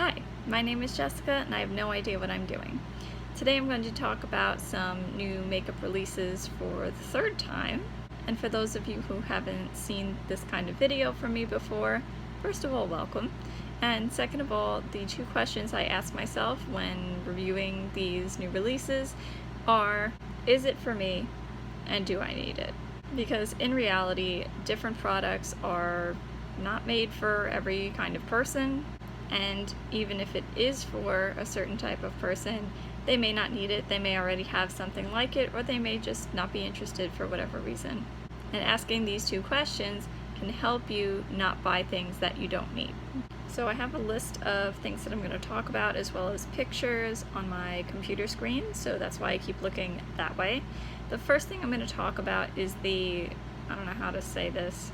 Hi, my name is Jessica and I have no idea what I'm doing. Today I'm going to talk about some new makeup releases for the third time. And for those of you who haven't seen this kind of video from me before, first of all, welcome. And second of all, the two questions I ask myself when reviewing these new releases are, is it for me and do I need it? Because in reality, different products are not made for every kind of person. And even if it is for a certain type of person, they may not need it, they may already have something like it, or they may just not be interested for whatever reason. And asking these two questions can help you not buy things that you don't need. So I have a list of things that I'm going to talk about as well as pictures on my computer screen, so that's why I keep looking that way. The first thing I'm going to talk about is the, I don't know how to say this,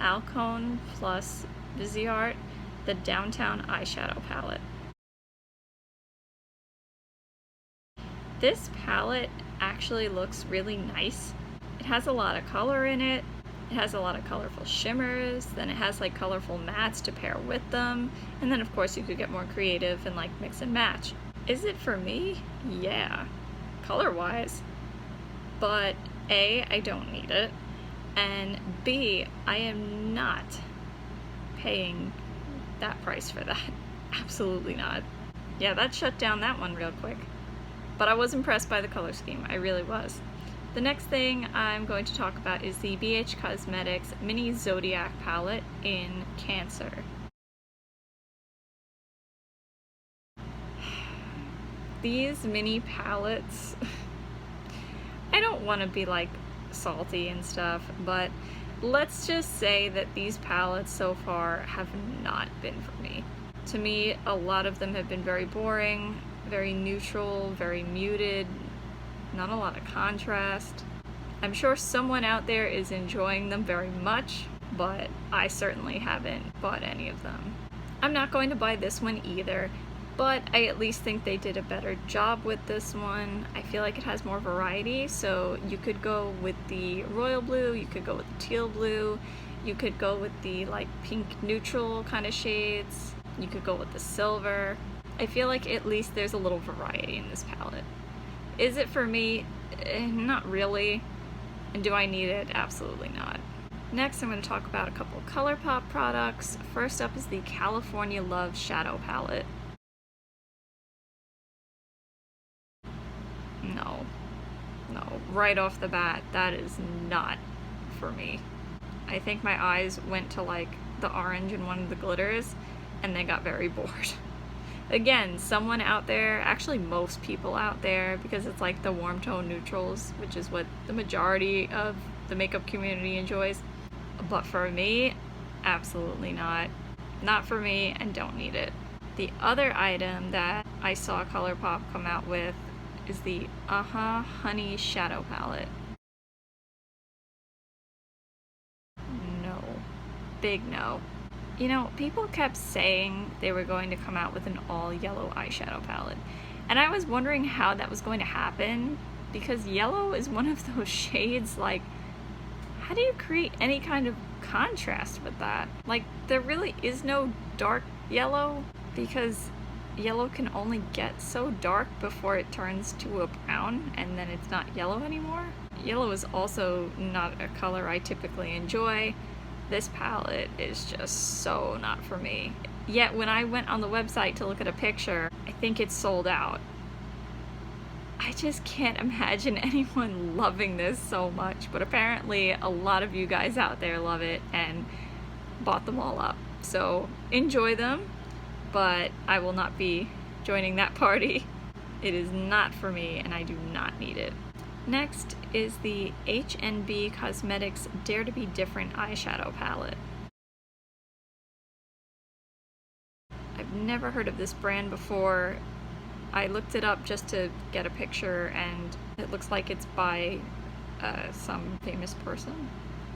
Alcone plus Viseart, the Downtown Eyeshadow Palette. This palette actually looks really nice. It has a lot of color in it. It has a lot of colorful shimmers, then it has like colorful mattes to pair with them, and then of course you could get more creative and like mix and match. Is it for me? Yeah, color-wise. But A, I don't need it, and B, I am not paying that price for that. Absolutely not. Yeah, that shut down that one real quick. But I was impressed by the color scheme, I really was. The next thing I'm going to talk about is the BH Cosmetics Mini Zodiac palette in Cancer. These mini palettes, I don't want to be like salty and stuff, but let's just say that these palettes so far have not been for me. To me, a lot of them have been very boring, very neutral, very muted, not a lot of contrast. I'm sure someone out there is enjoying them very much, but I certainly haven't bought any of them. I'm not going to buy this one either, but I at least think they did a better job with this one. I feel like it has more variety, so you could go with the royal blue, you could go with the teal blue, you could go with the like pink neutral kind of shades, you could go with the silver. I feel like at least there's a little variety in this palette. Is it for me? Not really. And do I need it? Absolutely not. Next, I'm going to talk about a couple Colourpop products. First up is the California Love Shadow Palette. No, right off the bat, that is not for me. I think my eyes went to like the orange in one of the glitters, and they got very bored. Again, someone out there, actually most people out there, because it's like the warm tone neutrals, which is what the majority of the makeup community enjoys. But for me, absolutely not. Not for me, and don't need it. The other item that I saw Colourpop come out with is the Honey Shadow Palette. No. Big no. You know, people kept saying they were going to come out with an all yellow eyeshadow palette. And I was wondering how that was going to happen, because yellow is one of those shades, like, how do you create any kind of contrast with that? Like, there really is no dark yellow, because yellow can only get so dark before it turns to a brown, and then it's not yellow anymore. Yellow is also not a color I typically enjoy. This palette is just so not for me. Yet when I went on the website to look at a picture, I think it's sold out. I just can't imagine anyone loving this so much, but apparently a lot of you guys out there love it and bought them all up. So enjoy them, but I will not be joining that party. It is not for me and I do not need it. Next is the H&B Cosmetics Dare to Be Different eyeshadow palette. I've never heard of this brand before. I looked it up just to get a picture and it looks like it's by some famous person.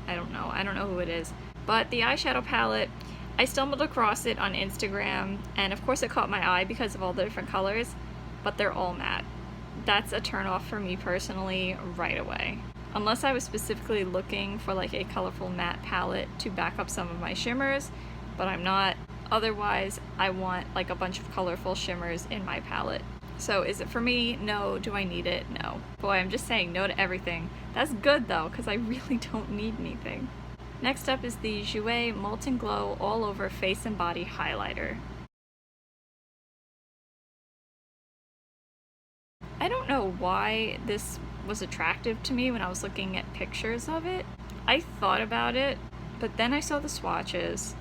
I don't know who it is. But the eyeshadow palette, I stumbled across it on Instagram and of course it caught my eye because of all the different colors, but they're all matte. That's a turn off for me personally right away. Unless I was specifically looking for like a colorful matte palette to back up some of my shimmers, but I'm not. Otherwise, I want like a bunch of colorful shimmers in my palette. So is it for me? No. Do I need it? No. Boy, I'm just saying no to everything. That's good though, because I really don't need anything. Next up is the Jouer Molten Glow All Over Face and Body Highlighter. I don't know why this was attractive to me when I was looking at pictures of it. I thought about it, but then I saw the swatches.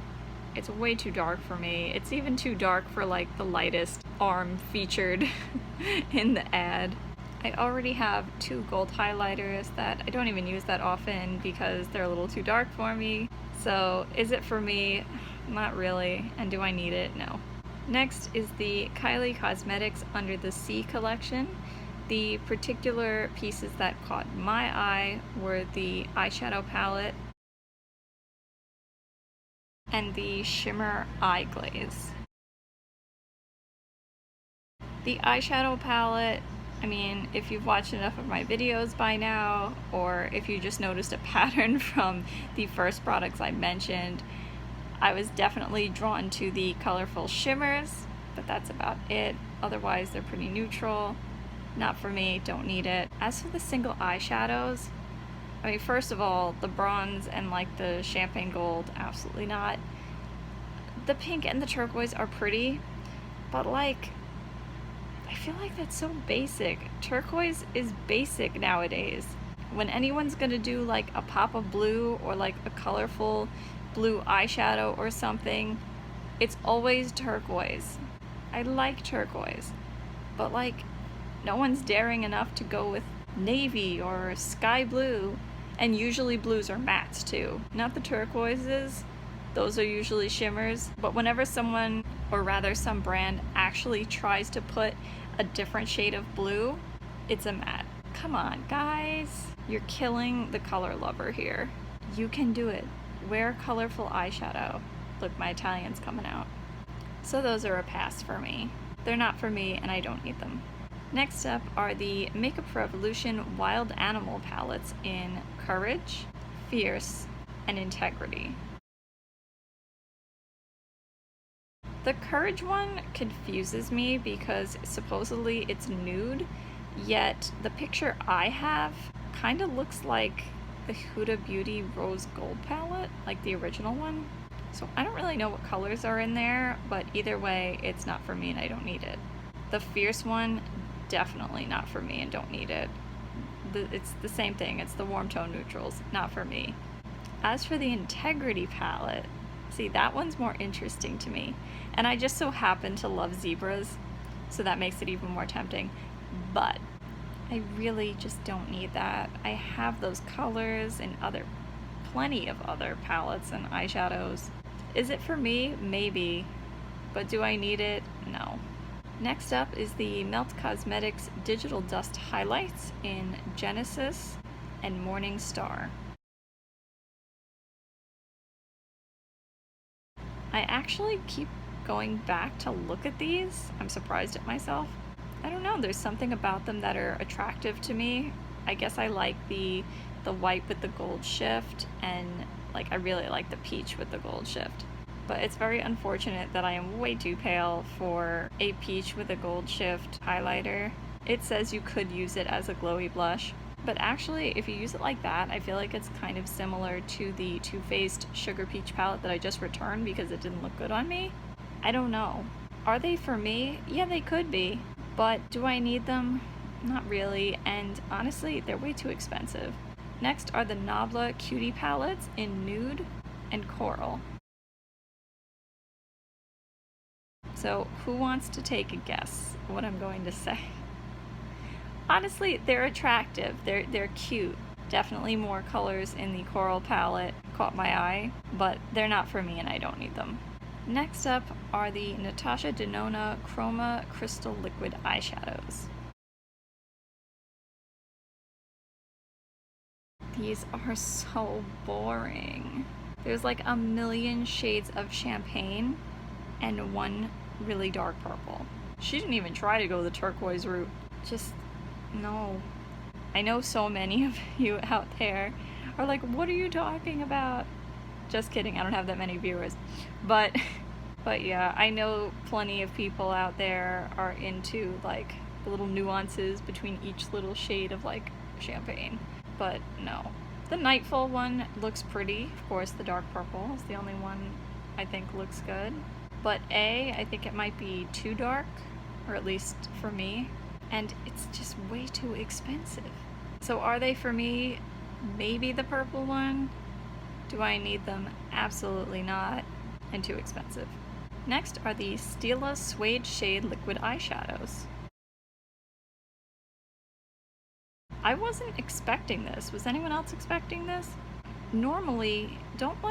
It's way too dark for me. It's even too dark for like the lightest arm featured in the ad. I already have 2 gold highlighters that I don't even use that often because they're a little too dark for me. So is it for me? Not really. And do I need it? No. Next is the Kylie Cosmetics Under the Sea collection. The particular pieces that caught my eye were the eyeshadow palette and the shimmer eye glaze. The eyeshadow palette, I mean, if you've watched enough of my videos by now, or if you just noticed a pattern from the first products I mentioned, I was definitely drawn to the colorful shimmers, but that's about it. Otherwise, they're pretty neutral. Not for me, don't need it. As for the single eyeshadows, I mean, first of all, the bronze and like the champagne gold, absolutely not. The pink and the turquoise are pretty, but like, I feel like that's so basic. Turquoise is basic nowadays. When anyone's gonna do like a pop of blue or like a colorful blue eyeshadow or something, it's always turquoise. I like turquoise, but like, no one's daring enough to go with navy or sky blue. And usually blues are mattes too, not the turquoises. Those are usually shimmers. But whenever someone, or rather some brand, actually tries to put a different shade of blue, it's a matte. Come on, guys. You're killing the color lover here. You can do it. Wear colorful eyeshadow. Look, my Italian's coming out. So those are a pass for me. They're not for me and I don't need them. Next up are the Makeup Revolution Wild Animal palettes in Courage, Fierce, and Integrity. The Courage one confuses me because supposedly it's nude, yet the picture I have kind of looks like the Huda Beauty Rose Gold palette, like the original one. So I don't really know what colors are in there, but either way, it's not for me and I don't need it. The Fierce one, definitely not for me and don't need it. It's the same thing, it's the warm tone neutrals, not for me. As for the Integrity palette, see, that one's more interesting to me. And I just so happen to love zebras, so that makes it even more tempting. But I really just don't need that. I have those colors in plenty of other palettes and eyeshadows. Is it for me? Maybe. But do I need it? No. Next up is the Melt Cosmetics Digital Dust Highlights in Genesis and Morning Star. I actually keep going back to look at these. I'm surprised at myself. I don't know, there's something about them that are attractive to me. I guess I like the white with the gold shift, and like I really like the peach with the gold shift. But it's very unfortunate that I am way too pale for a peach with a gold shift highlighter. It says you could use it as a glowy blush, but actually if you use it like that, I feel like it's kind of similar to the Too Faced Sugar Peach palette that I just returned because it didn't look good on me. I don't know. Are they for me? Yeah, they could be. But do I need them? Not really, and honestly, they're way too expensive. Next are the Nabla Cutie palettes in Nude and Coral. So who wants to take a guess what I'm going to say? Honestly, they're attractive. They're cute. Definitely more colors in the Coral palette caught my eye, but they're not for me and I don't need them. Next up are the Natasha Denona Chroma Crystal Liquid Eyeshadows. These are so boring. There's like a million shades of champagne and one really dark purple. She didn't even try to go the turquoise route. Just, no. I know so many of you out there are like, what are you talking about? Just kidding, I don't have that many viewers. But But yeah, I know plenty of people out there are into like the little nuances between each little shade of like champagne. But no. The Nightfall one looks pretty. Of course, the dark purple is the only one I think looks good. But I think it might be too dark, or at least for me, and it's just way too expensive. So are they for me? Maybe the purple one. Do I need them? Absolutely not, and too expensive. Next are the Stila Suede Shade Liquid Eyeshadows. I wasn't expecting this. Was anyone else expecting this? Normally, don't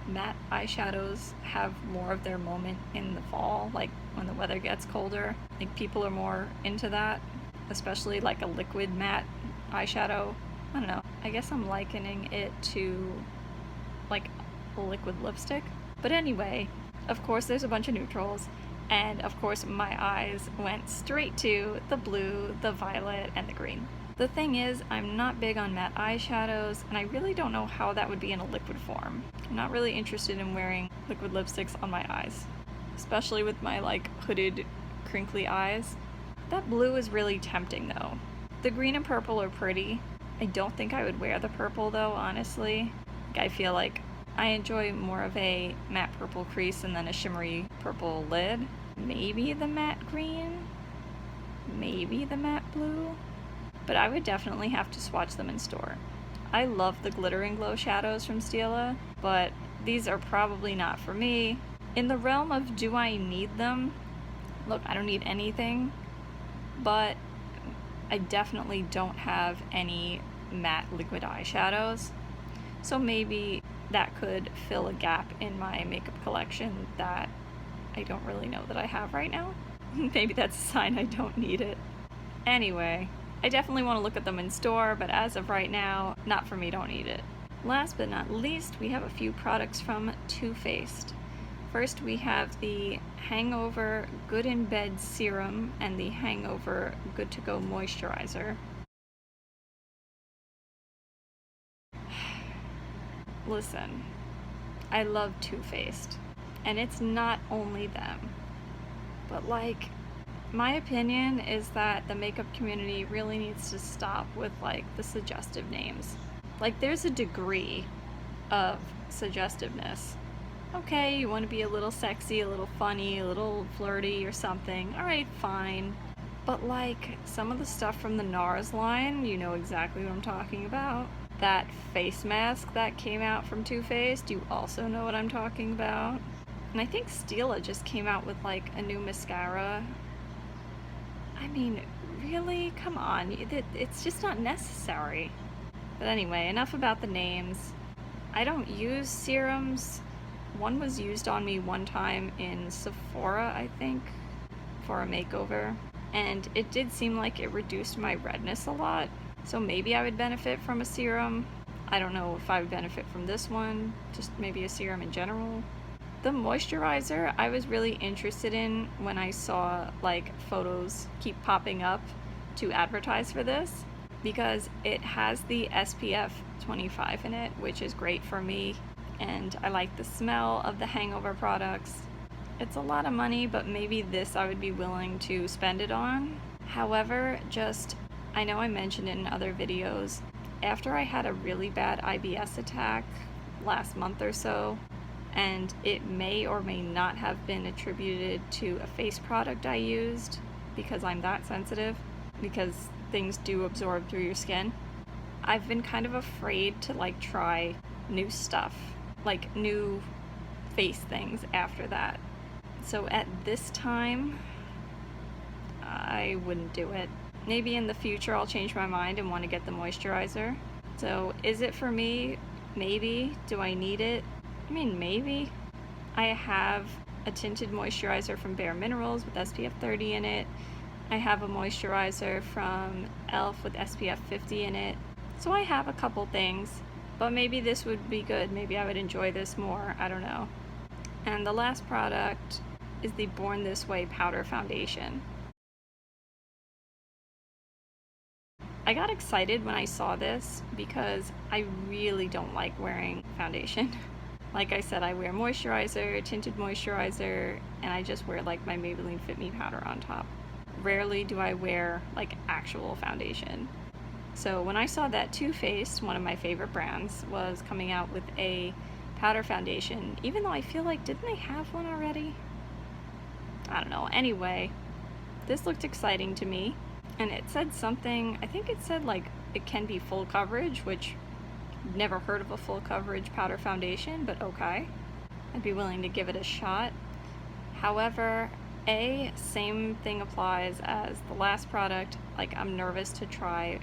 matte eyeshadows have more of their moment in the fall, like when the weather gets colder? Like people are more into that, especially like a liquid matte eyeshadow. I don't know. I guess I'm likening it to like a liquid lipstick. But anyway, of course there's a bunch of neutrals, and of course my eyes went straight to the blue, the violet, and the green. The thing is, I'm not big on matte eyeshadows, and I really don't know how that would be in a liquid form. I'm not really interested in wearing liquid lipsticks on my eyes, especially with my like hooded, crinkly eyes. That blue is really tempting though. The green and purple are pretty. I don't think I would wear the purple though, honestly. I feel like I enjoy more of a matte purple crease and then a shimmery purple lid. Maybe the matte green, maybe the matte blue, but I would definitely have to swatch them in store. I love the glitter and glow shadows from Stila, but these are probably not for me. In the realm of do I need them? Look, I don't need anything, but I definitely don't have any matte liquid eyeshadows, so maybe that could fill a gap in my makeup collection that I don't really know that I have right now. Maybe that's a sign I don't need it. Anyway, I definitely want to look at them in store, but as of right now, not for me, don't need it. Last but not least, we have a few products from Too Faced. First, we have the Hangover Good in Bed Serum and the Hangover Good to Go Moisturizer. Listen, I love Too Faced, and it's not only them, but like, my opinion is that the makeup community really needs to stop with like the suggestive names. Like, there's a degree of suggestiveness. Okay, you want to be a little sexy, a little funny, a little flirty or something. Alright, fine. But like, some of the stuff from the NARS line, you know exactly what I'm talking about. That face mask that came out from Too Faced, you also know what I'm talking about. And I think Stila just came out with like a new mascara. I mean, really? Come on, it's just not necessary. But anyway, enough about the names. I don't use serums. One was used on me one time in Sephora, I think, for a makeover, and it did seem like it reduced my redness a lot, so maybe I would benefit from a serum. I don't know if I would benefit from this one, just maybe a serum in general. The moisturizer I was really interested in when I saw like photos keep popping up to advertise for this, because it has the SPF 25 in it, which is great for me, and I like the smell of the Hangover products. It's a lot of money, but maybe this I would be willing to spend it on. However, I know I mentioned it in other videos, after I had a really bad IBS attack last month or so, and it may or may not have been attributed to a face product I used, because I'm that sensitive, because things do absorb through your skin. I've been kind of afraid to like try new stuff, like new face things after that. So at this time, I wouldn't do it. Maybe in the future I'll change my mind and want to get the moisturizer. So is it for me? Maybe. Do I need it? I mean, maybe. I have a tinted moisturizer from Bare Minerals with SPF 30 in it. I have a moisturizer from e.l.f. with SPF 50 in it. So I have a couple things, but maybe this would be good. Maybe I would enjoy this more. I don't know. And the last product is the Born This Way Powder Foundation. I got excited when I saw this because I really don't like wearing foundation. Like I said, I wear moisturizer, tinted moisturizer, and I just wear like my Maybelline Fit Me powder on top. Rarely do I wear like actual foundation. So when I saw that Too Faced, one of my favorite brands, was coming out with a powder foundation, even though I feel like, didn't they have one already? I don't know. Anyway, this looked exciting to me, and it said something, I think it said like it can be full coverage, which never heard of a full coverage powder foundation, but okay. I'd be willing to give it a shot. However, same thing applies as the last product. Like, I'm nervous to try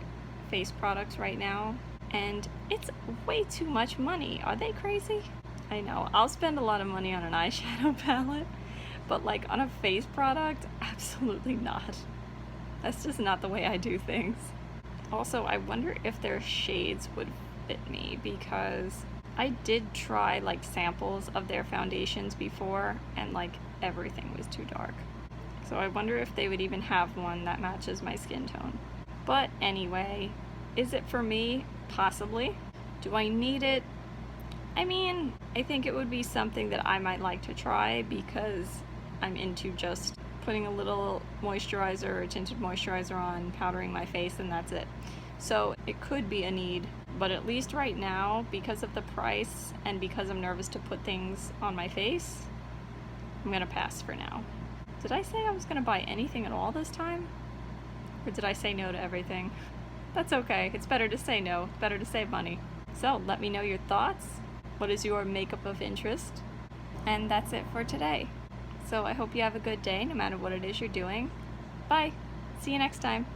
face products right now, and it's way too much money. Are they crazy? I know, I'll spend a lot of money on an eyeshadow palette, but like on a face product, absolutely not. That's just not the way I do things. Also, I wonder if their shades would fit me, because I did try like samples of their foundations before, and like everything was too dark. So I wonder if they would even have one that matches my skin tone. But anyway, is it for me? Possibly. Do I need it? I mean, I think it would be something that I might like to try, because I'm into just putting a little moisturizer or tinted moisturizer on, powdering my face, and that's it. So it could be a need, but at least right now, because of the price and because I'm nervous to put things on my face, I'm gonna pass for now. Did I say I was gonna buy anything at all this time? Or did I say no to everything? That's okay, it's better to say no, it's better to save money. So let me know your thoughts. What is your makeup of interest? And that's it for today. So I hope you have a good day, no matter what it is you're doing. Bye, see you next time.